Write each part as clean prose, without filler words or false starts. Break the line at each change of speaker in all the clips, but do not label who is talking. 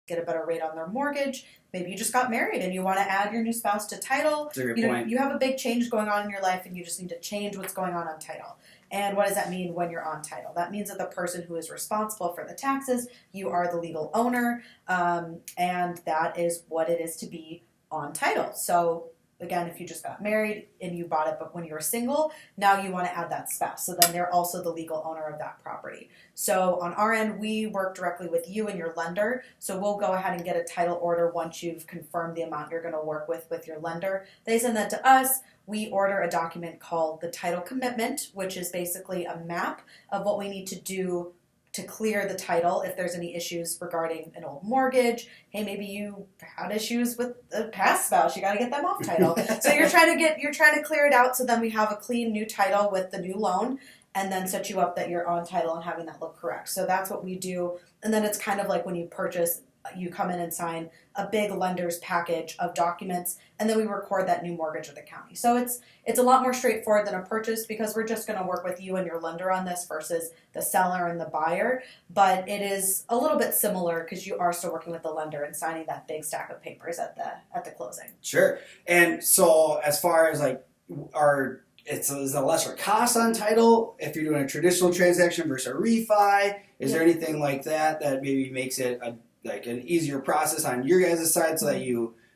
get a better rate on their mortgage. Maybe you just got married and you want to add your new spouse to title.
That's a good point.
You have a big change going on in your life and you just need to change what's going on title. And what does that mean when you're on title? That means that the person who is responsible for the taxes, you are the legal owner, and that is what it is to be on title. So again, if you just got married and you bought it but when you were single, now you want to add that spouse. So then they're also the legal owner of that property. So on our end, we work directly with you and your lender. So we'll go ahead and get a title order once you've confirmed the amount you're going to work with your lender. They send that to us. We order a document called the title commitment, which is basically a map of what we need to do to clear the title if there's any issues regarding an old mortgage. Hey, maybe you had issues with a past spouse. You got to get them off title. So you're trying to clear it out so then we have a clean new title with the new loan and then set you up that you're on title and having that look correct. So that's what we do. And then it's kind of like when you purchase, you come in and sign a big lender's package of documents, and then we record that new mortgage with the county. So it's a lot more straightforward than a purchase because we're just going to work with you and your lender on this versus the seller and the buyer. But it is a little bit similar because you are still working with the lender and signing that big stack of papers at the closing.
Sure. And so as far as like is a lesser cost on title if you're doing a traditional transaction versus a refi? Is there anything like that maybe makes it an easier process on your guys' side so that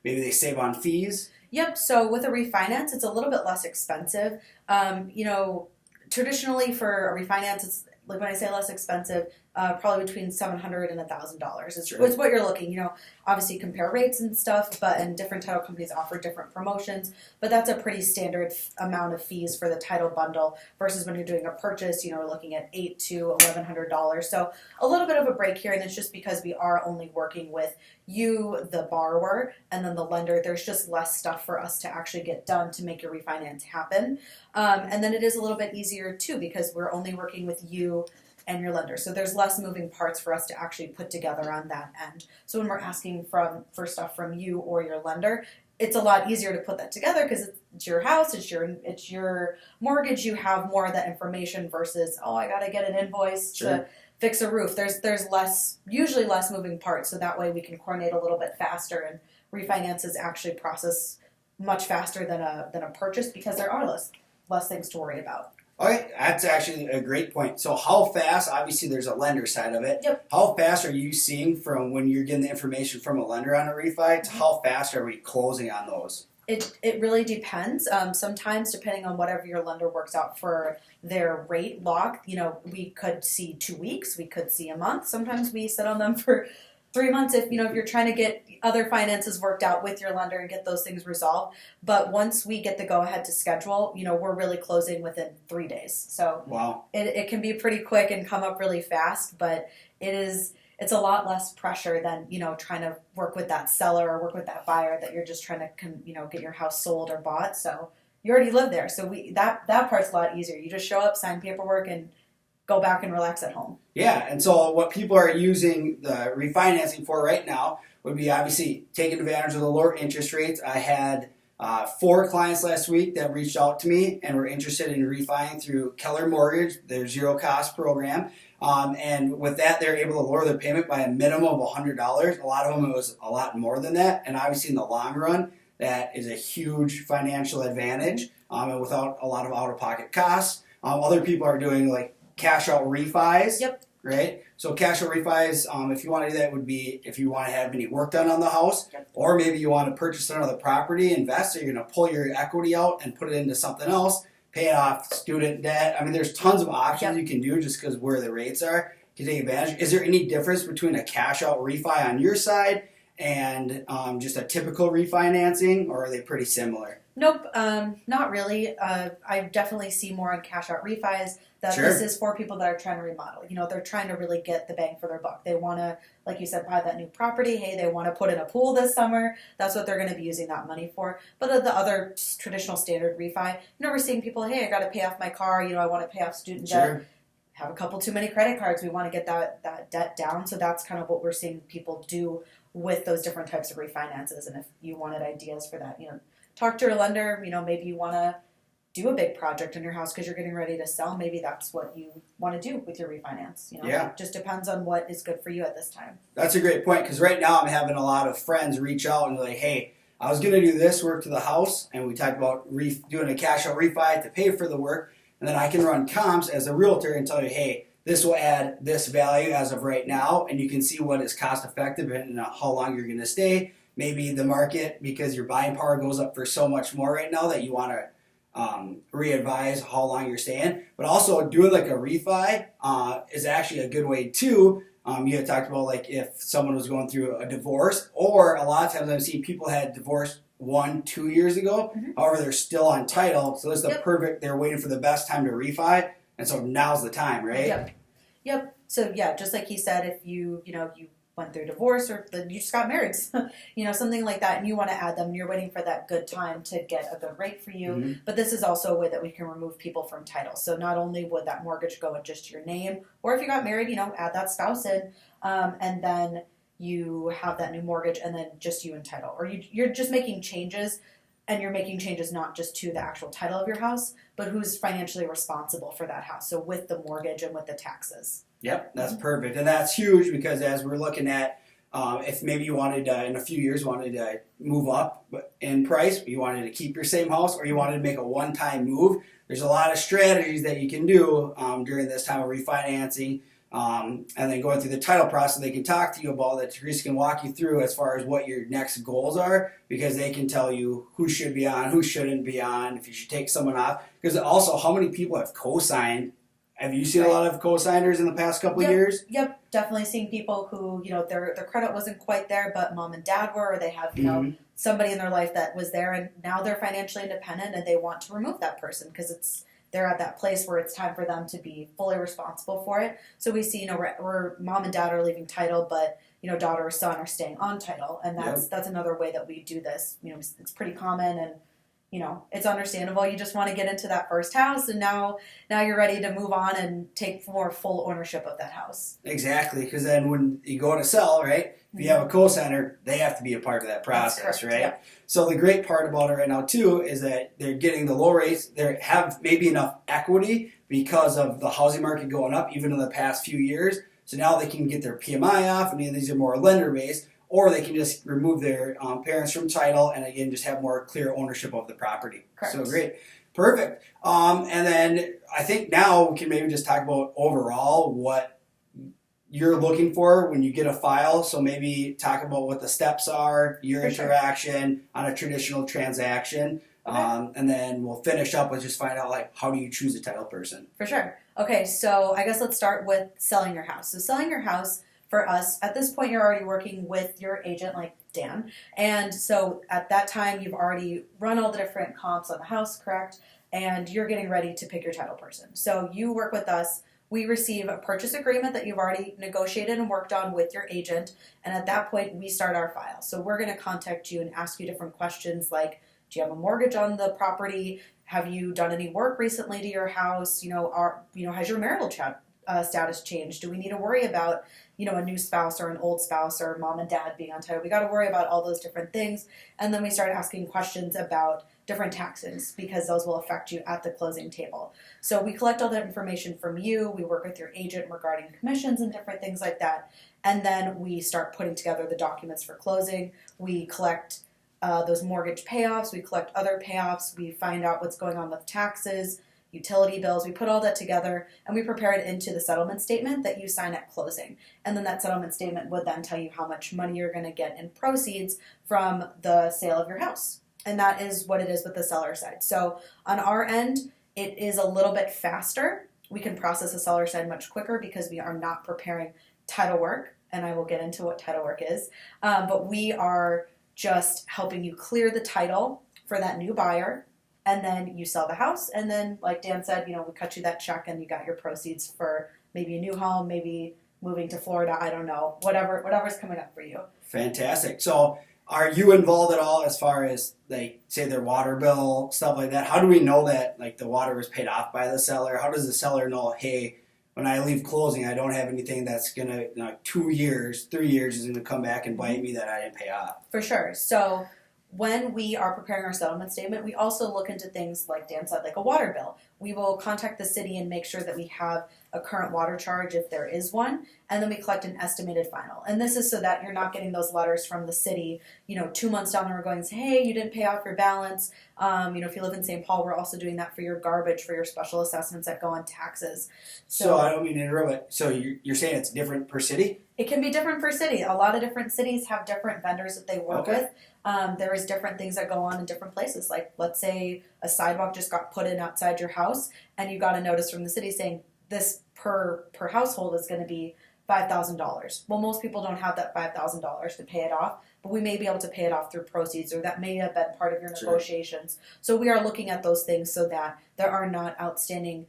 maybe they save on fees?
Yep. So with a refinance, it's a little bit less expensive. Traditionally for a refinance, it's like when I say less expensive, probably between $700 and $1,000 is what you're looking. Obviously compare rates and stuff, and different title companies offer different promotions. But that's a pretty standard amount of fees for the title bundle versus when you're doing a purchase. We're looking at $800 to $1,100. So a little bit of a break here, and it's just because we are only working with you, the borrower, and then the lender. There's just less stuff for us to actually get done to make your refinance happen. And then it is a little bit easier too because we're only working with you and your lender. So there's less moving parts for us to actually put together on that end. So when we're asking for stuff from you or your lender, it's a lot easier to put that together because it's your house, it's your mortgage. You have more of that information versus, I got to get an invoice to fix a roof. There's usually less moving parts. So that way we can coordinate a little bit faster, and refinances actually process much faster than a purchase because there are less things to worry about.
Okay, that's actually a great point. So how fast, obviously there's a lender side of it.
Yep.
How fast are you seeing from when you're getting the information from a lender on a refi to how fast are we closing on those?
It really depends. Sometimes depending on whatever your lender works out for their rate lock, we could see 2 weeks, we could see a month. Sometimes we sit on them for 3 months if you're trying to get other finances worked out with your lender and get those things resolved. But once we get the go-ahead to schedule, we're really closing within 3 days. So
wow.
It can be pretty quick and come up really fast, but it's a lot less pressure than, trying to work with that seller or work with that buyer that you're just trying to, get your house sold or bought. So you already live there. So that part's a lot easier. You just show up, sign paperwork, and go back and relax at home.
Yeah, and so what people are using the refinancing for right now would be obviously taking advantage of the lower interest rates. I had 4 clients last week that reached out to me and were interested in refining through Keller Mortgage, their zero cost program. And with that, they're able to lower their payment by a minimum of $100. A lot of them, it was a lot more than that. And obviously in the long run, that is a huge financial advantage and without a lot of out-of-pocket costs. Other people are doing like cash out refis.
Yep.
Right? So cash out refis, if you want to do that, would be if you want to have any work done on the house, or maybe you want to purchase another property, invest, or you're going to pull your equity out and put it into something else, pay off student debt. I mean, there's tons of options you can do just because where the rates are to take advantage. Is there any difference between a cash out refi on your side and just a typical refinancing, or are they pretty similar?
Nope, not really. I definitely see more on cash out refis that this is for people that are trying to remodel. They're trying to really get the bang for their buck. They want to, like you said, buy that new property. Hey, they want to put in a pool this summer. That's what they're going to be using that money for. But the other traditional standard refi, we're seeing people, hey, I got to pay off my car. I want to pay off student debt. Have a couple too many credit cards. We want to get that debt down. So that's kind of what we're seeing people do with those different types of refinances. And if you wanted ideas for that, talk to your lender. Maybe you want to do a big project in your house because you're getting ready to sell, maybe that's what you want to do with your refinance. It just depends on what is good for you at this time.
That's a great point, because right now I'm having a lot of friends reach out and be like, hey, I was going to do this work to the house, and we talked about doing a cash out refi to pay for the work, and then I can run comps as a realtor and tell you, hey, this will add this value as of right now, and you can see what is cost effective and how long you're going to stay. Maybe the market, because your buying power goes up for so much more right now, that you want to re-advise how long you're staying. But also doing like a refi is actually a good way too. You had talked about like if someone was going through a divorce, or a lot of times I've seen people had divorced 1-2 years ago. However, they're still on title, so this is the perfect. They're waiting for the best time to refi, and so now's the time, right?
Yep. So yeah, just like he said, if you went through divorce, or you just got married, something like that, and you want to add them, and you're waiting for that good time to get a good rate for you. But this is also a way that we can remove people from title. So not only would that mortgage go in just your name, or if you got married, add that spouse in, and then you have that new mortgage, and then just you in title. Or you're just making changes, and you're making changes not just to the actual title of your house, but who's financially responsible for that house. So with the mortgage and with the taxes.
Yep, that's perfect. And that's huge, because as we're looking at, if maybe you wanted in a few years wanted to move up in price, but you wanted to keep your same house, or you wanted to make a one-time move, there's a lot of strategies that you can do during this time of refinancing, and then going through the title process. They can talk to you about that. Theresa can walk you through as far as what your next goals are, because they can tell you who should be on, who shouldn't be on, if you should take someone off. Because also, how many people have co-signed? Have you seen a lot of co-signers in the past couple of years?
Yep, definitely seeing people who, their credit wasn't quite there, but mom and dad were, or they have, somebody in their life that was there, and now they're financially independent, and they want to remove that person because they're at that place where it's time for them to be fully responsible for it. So we see, where mom and dad are leaving title, but daughter or son are staying on title, and that's another way that we do this. It's pretty common, and it's understandable. You just want to get into that first house, and now you're ready to move on and take more full ownership of that house.
Exactly, because then when you go to sell, right, if you have a co-signer, they have to be a part of that process, right? Yeah. So the great part about it right now, too, is that they're getting the low rates. They have maybe enough equity because of the housing market going up, even in the past few years. So now they can get their PMI off, and these are more lender-based. Or they can just remove their parents from title and, again, just have more clear ownership of the property.
Correct.
So great. Perfect. And then I think now we can maybe just talk about overall what you're looking for when you get a file. So maybe talk about what the steps are, your interaction on a traditional transaction. Okay. And then we'll finish up with just find out, how do you choose a title person?
For sure. Okay, so I guess let's start with selling your house. So selling your house, for us, at this point, you're already working with your agent, like Dan. And so at that time, you've already run all the different comps on the house, correct? And you're getting ready to pick your title person. So you work with us. We receive a purchase agreement that you've already negotiated and worked on with your agent. And at that point, we start our file. So we're going to contact you and ask you different questions like, do you have a mortgage on the property? Have you done any work recently to your house? Has your marital status changed? Do we need to worry about a new spouse or an old spouse or mom and dad being on title? We got to worry about all those different things. And then we start asking questions about different taxes, because those will affect you at the closing table. So we collect all that information from you. We work with your agent regarding commissions and different things like that. And then we start putting together the documents for closing. We collect those mortgage payoffs. We collect other payoffs. We find out what's going on with taxes, utility bills. We put all that together, and we prepare it into the settlement statement that you sign at closing. And then that settlement statement would then tell you how much money you're going to get in proceeds from the sale of your house. And that is what it is with the seller side. So on our end, it is a little bit faster. We can process the seller side much quicker because we are not preparing title work, and I will get into what title work is. But we are just helping you clear the title for that new buyer, and then you sell the house, and then, like Dan said, we cut you that check, and you got your proceeds for maybe a new home, maybe moving to Florida, I don't know, whatever's coming up for you.
Fantastic. So are you involved at all as far as, say their water bill, stuff like that? How do we know that, the water was paid off by the seller? How does the seller know, hey, when I leave closing, I don't have anything that's going to, 2 years, 3 years is going to come back and bite me that I didn't pay off?
For sure. So when we are preparing our settlement statement, we also look into things like Dan said, like a water bill. We will contact the city and make sure that we have a current water charge if there is one, and then we collect an estimated final. And this is so that you're not getting those letters from the city, 2 months down the road going, say, hey, you didn't pay off your balance. If you live in St. Paul, we're also doing that for your garbage, for your special assessments that go on taxes.
So I don't mean to interrupt, so you're saying it's different per city?
It can be different per city. A lot of different cities have different vendors that they work with. There is different things that go on in different places. Like, let's say a sidewalk just got put in outside your house, and you got a notice from the city saying this per household is going to be $5,000. Well, most people don't have that $5,000 to pay it off, but we may be able to pay it off through proceeds, or that may have been part of your negotiations. So we are looking at those things so that there are not outstanding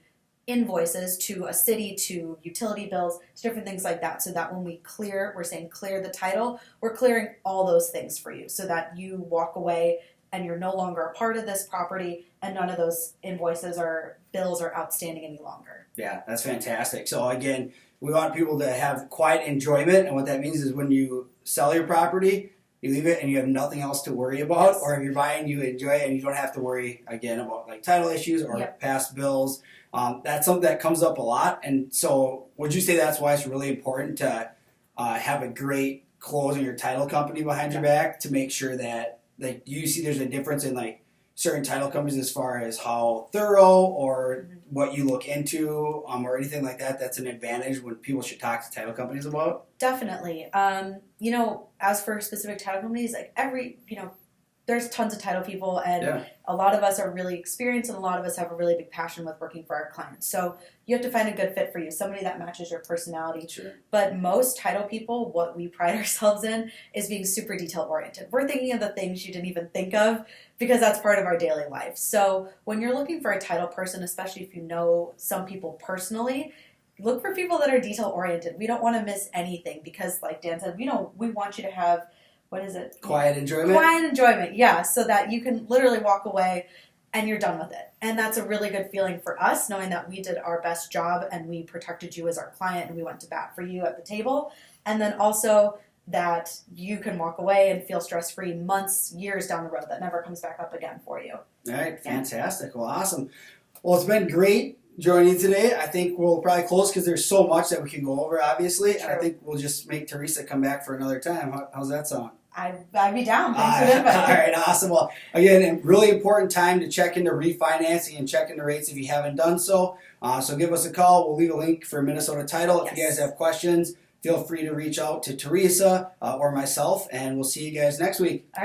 invoices to a city, to utility bills, to different things like that, so that when we're saying clear the title, we're clearing all those things for you so that you walk away and you're no longer a part of this property and none of those invoices or bills are outstanding any longer.
Yeah, that's fantastic. So again, we want people to have quiet enjoyment, and what that means is when you sell your property, you leave it and you have nothing else to worry about.
Yes.
Or if you're buying, you enjoy it and you don't have to worry again about like title issues or past bills. That's something that comes up a lot. And so would you say that's why it's really important to have a great closing your title company behind your back, to make sure that you see there's a difference in like certain title companies as far as how thorough or what you look into or anything like that? That's an advantage when people should talk to title companies about?
Definitely. As for specific title companies, like there's tons of title people, and a lot of us are really experienced, and a lot of us have a really big passion with working for our clients. So you have to find a good fit for you, somebody that matches your personality.
Sure.
But most title people, what we pride ourselves in is being super detail-oriented. We're thinking of the things you didn't even think of because that's part of our daily life. So when you're looking for a title person, especially if you know some people personally, look for people that are detail-oriented. We don't want to miss anything because, like Dan said, we want you to have, what is it?
Quiet enjoyment?
Quiet enjoyment, yeah, so that you can literally walk away and you're done with it. And that's a really good feeling for us, knowing that we did our best job and we protected you as our client and we went to bat for you at the table. And then also that you can walk away and feel stress-free months, years down the road. That never comes back up again for you.
All right, fantastic. Well, awesome. Well, it's been great joining you today. I think we'll probably close because there's so much that we can go over, obviously.
True.
And I think we'll just make Theresa come back for another time. How's that sound?
I'd be down. Thanks for the invite.
All right, awesome. Well, again, a really important time to check into refinancing and check into rates if you haven't done so. So give us a call. We'll leave a link for Minnesota Title. If you guys have questions, feel free to reach out to Theresa or myself, and we'll see you guys next week.
All right.